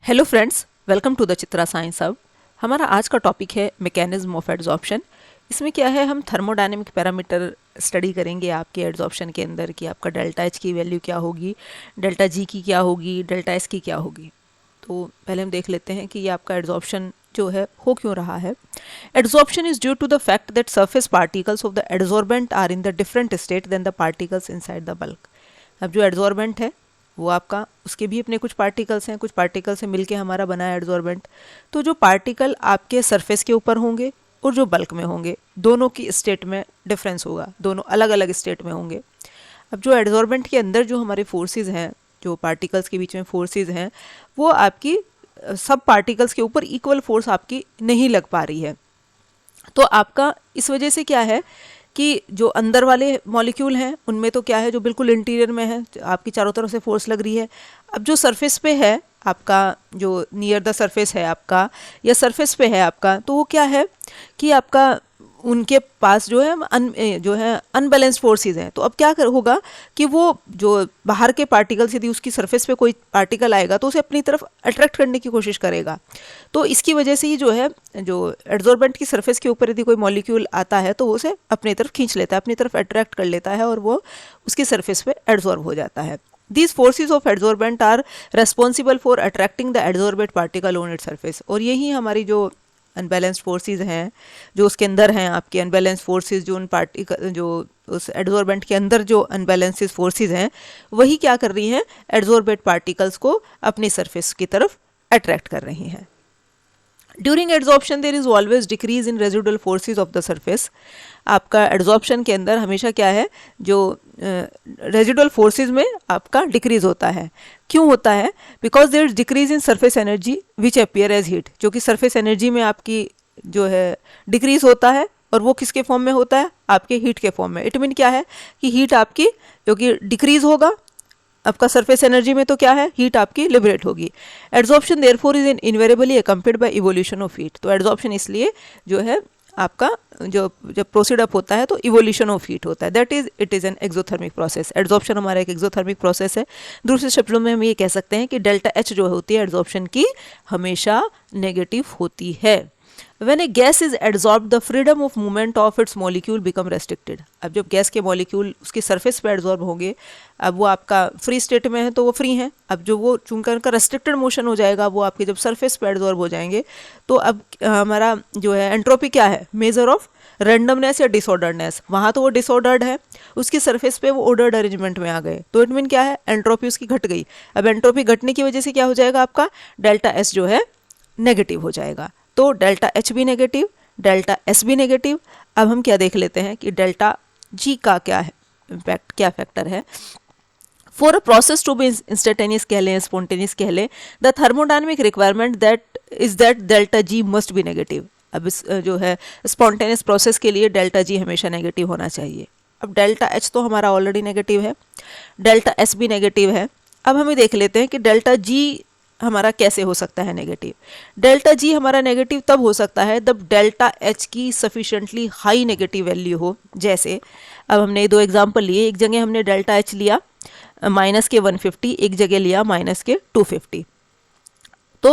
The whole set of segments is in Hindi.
Hello friends, welcome to the Chitra science hub. हमारा आज का टॉपिक है मैकेनिज्म ऑफ एड्जॉर्प्शन। इसमें क्या है, हम थर्मोडायनेमिक पैरामीटर स्टडी करेंगे आपके एड्जॉर्प्शन के अंदर कि आपका डेल्टा एच की वैल्यू क्या होगी, डेल्टा जी की क्या होगी, डेल्टा एस की क्या होगी। तो पहले हम देख लेते हैं कि ये आपका एड्जॉर्प्शन जो है हो क्यों रहा है। Adsorption is due to the fact that surface particles of the adsorbent are in the different state than the particles inside the bulk. अब जो एड्जॉर्बेंट है वो आपका, उसके भी अपने कुछ पार्टिकल्स हैं, कुछ पार्टिकल से मिलके हमारा बना है एड्जॉर्बेंट। तो जो पार्टिकल आपके सरफेस के ऊपर होंगे और जो बल्क में होंगे, दोनों की स्टेट में डिफरेंस होगा, दोनों अलग अलग स्टेट में होंगे। अब जो एड्जॉर्बेंट के अंदर जो हमारे फोर्सेस हैं, जो पार्टिकल्स के बीच में फोर्सेस हैं, वो आपकी सब पार्टिकल्स के ऊपर इक्वल फोर्स आपकी नहीं लग पा रही है। तो आपका इस वजह से क्या है कि जो अंदर वाले मॉलिक्यूल हैं उनमें तो क्या है, जो बिल्कुल इंटीरियर में है, आपकी चारों तरफ से फोर्स लग रही है। अब जो सरफेस पे है आपका, जो नियर द सरफेस है आपका या सरफेस पे है आपका, तो वो क्या है कि आपका उनके पास जो है अनबैलेंस्ड फोर्सेस हैं। तो अब क्या होगा कि वो जो बाहर के पार्टिकल्स, यदि उसकी सरफेस पे कोई पार्टिकल आएगा तो उसे अपनी तरफ अट्रैक्ट करने की कोशिश करेगा। तो इसकी वजह से ही जो है, जो एड्जॉर्बेंट की सरफेस के ऊपर यदि कोई मॉलिक्यूल आता है तो वो उसे अपनी तरफ खींच लेता है, अपनी तरफ अट्रैक्ट कर लेता है और वो उसकी सरफेस पे एड्जॉर्ब हो जाता है। These forces of adsorbent are responsible for attracting the adsorbate particle on its surface। और यही हमारी जो अनबैलेंस्ड फोर्सेस हैं, जो उसके अंदर हैं आपके अनबैलेंस्ड फोर्सेस, जो उन पार्टिकल, जो उस एड्जॉर्बेंट के अंदर जो अनबैलेंस्ड फोर्सेस हैं, वही क्या कर रही हैं, एड्जॉर्बेट पार्टिकल्स को अपनी सरफेस की तरफ अट्रैक्ट कर रही हैं। During adsorption there is always decrease in residual forces of the surface. आपका एड्जॉर्प्शन के अंदर हमेशा क्या है, जो रेजिडुअल फोर्सेज में आपका डिक्रीज होता है। क्यों होता है? Because there is decrease in surface energy which appear as heat. जो कि सरफेस एनर्जी में आपकी जो है डिक्रीज होता है, और वो किसके फॉर्म में होता है, आपके हीट के फॉर्म में। इट मीन क्या है कि हीट आपकी जो कि डिक्रीज होगा आपका सरफेस एनर्जी में, तो क्या है, हीट आपकी लिबरेट होगी। Adsorption therefore is invariably accompanied by evolution of heat. तो एड्जॉर्प्शन इसलिए जो है आपका जो जब प्रोसीड अप होता है तो इवोल्यूशन ऑफ हीट होता है। That is it is an exothermic process. Adsorption हमारा एक एक्सोथर्मिक प्रोसेस है। दूसरे शब्दों में हम ये कह सकते हैं कि डेल्टा एच जो होती है एड्जॉर्प्शन की, हमेशा नेगेटिव होती है। When a gas is adsorbed, the freedom of movement of its molecule become restricted। अब जब गैस के मॉलिक्यूल उसकी सरफेस पे एड्जॉर्ब होंगे, अब वो आपका फ्री स्टेट में है तो वो फ्री हैं। अब जो वो चूंकि उनका रेस्ट्रिक्टेड मोशन हो जाएगा, वो आपके जब सरफेस पे एड्जॉर्ब हो जाएंगे, तो अब हमारा जो है एंट्रोपी क्या है, मेजर ऑफ रैंडमनेस या डिसऑर्डरनेस। वहाँ तो वो डिसऑर्डर्ड है, उसकी सरफेस पे वो ऑर्डर्ड अरेंजमेंट में आ गए, तो इट मीन क्या है, एंट्रोपी उसकी घट गई। अब एंट्रोपी घटने की वजह से क्या हो जाएगा, आपका डेल्टा एस जो है नेगेटिव हो जाएगा। तो डेल्टा एच भी नेगेटिव, डेल्टा एस भी नेगेटिव। अब हम क्या देख लेते हैं कि डेल्टा जी का क्या है इम्पैक्ट, क्या फैक्टर है। For a process to be instantaneous कह लें, स्पॉन्टेनियस कह लें, the thermodynamic requirement that delta G must be negative. अब इस जो है स्पॉन्टेनियस प्रोसेस के लिए डेल्टा जी हमेशा नेगेटिव होना चाहिए। अब डेल्टा एच तो हमारा ऑलरेडी नेगेटिव है, डेल्टा एस भी नेगेटिव है। अब हमें देख लेते हैं कि डेल्टा जी हमारा कैसे हो सकता है नेगेटिव। डेल्टा जी हमारा नेगेटिव तब हो सकता है जब डेल्टा एच की सफिशिएंटली हाई नेगेटिव वैल्यू हो। जैसे अब हमने दो एग्जांपल लिए, एक जगह हमने डेल्टा एच लिया माइनस के 150, एक जगह लिया माइनस के 250। तो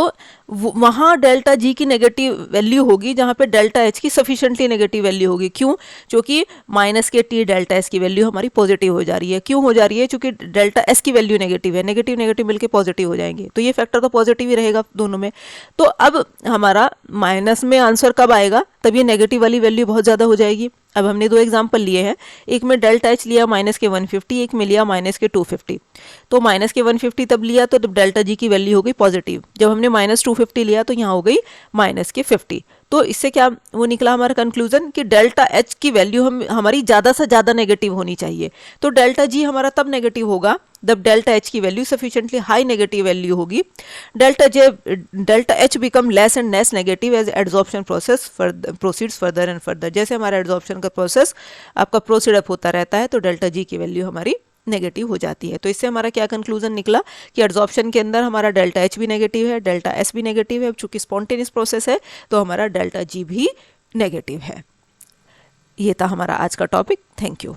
वहाँ डेल्टा जी की नेगेटिव वैल्यू होगी जहाँ पे डेल्टा एच की सफिशिएंटली नेगेटिव वैल्यू होगी। क्यों? क्योंकि माइनस के टी डेल्टा एस की वैल्यू हमारी पॉजिटिव हो जा रही है। क्यों हो जा रही है? क्योंकि डेल्टा एस की वैल्यू नेगेटिव है, नेगेटिव नेगेटिव मिलके पॉजिटिव हो जाएंगे, तो ये फैक्टर तो पॉजिटिव ही रहेगा दोनों में। तो अब हमारा माइनस में आंसर कब आएगा, तब ये नेगेटिव वाली वैल्यू बहुत ज़्यादा हो जाएगी। अब हमने दो एग्जाम्पल लिए हैं, एक में डेल्टा एच लिया माइनस के 150, एक में लिया माइनस के 250। तो माइनस के 150 तब लिया तो तब डेल्टा जी की वैल्यू हो गई पॉजिटिव। जब हमने माइनस 250 लिया तो यहाँ हो गई माइनस के 50। तो इससे क्या वो निकला हमारा कंक्लूजन कि डेल्टा एच की वैल्यू हमारी ज़्यादा से ज़्यादा नेगेटिव होनी चाहिए। तो डेल्टा जी हमारा तब नेगेटिव होगा जब डेल्टा एच की value sufficiently high negative value होगी। Delta H become less and less negative as adsorption process proceeds further and further. जैसे हमारा एड्जॉर्प्शन का प्रोसेस आपका प्रोसीड अप होता रहता है, तो डेल्टा जी की वैल्यू हमारी नेगेटिव हो जाती है। तो इससे हमारा क्या कंक्लूजन निकला कि एड्जॉर्प्शन के अंदर हमारा डेल्टा एच भी नेगेटिव है, डेल्टा एस भी नेगेटिव है। चूंकि स्पॉन्टेनियस प्रोसेस है तो हमारा डेल्टा जी भी नेगेटिव है। ये था हमारा आज का टॉपिक। Thank you.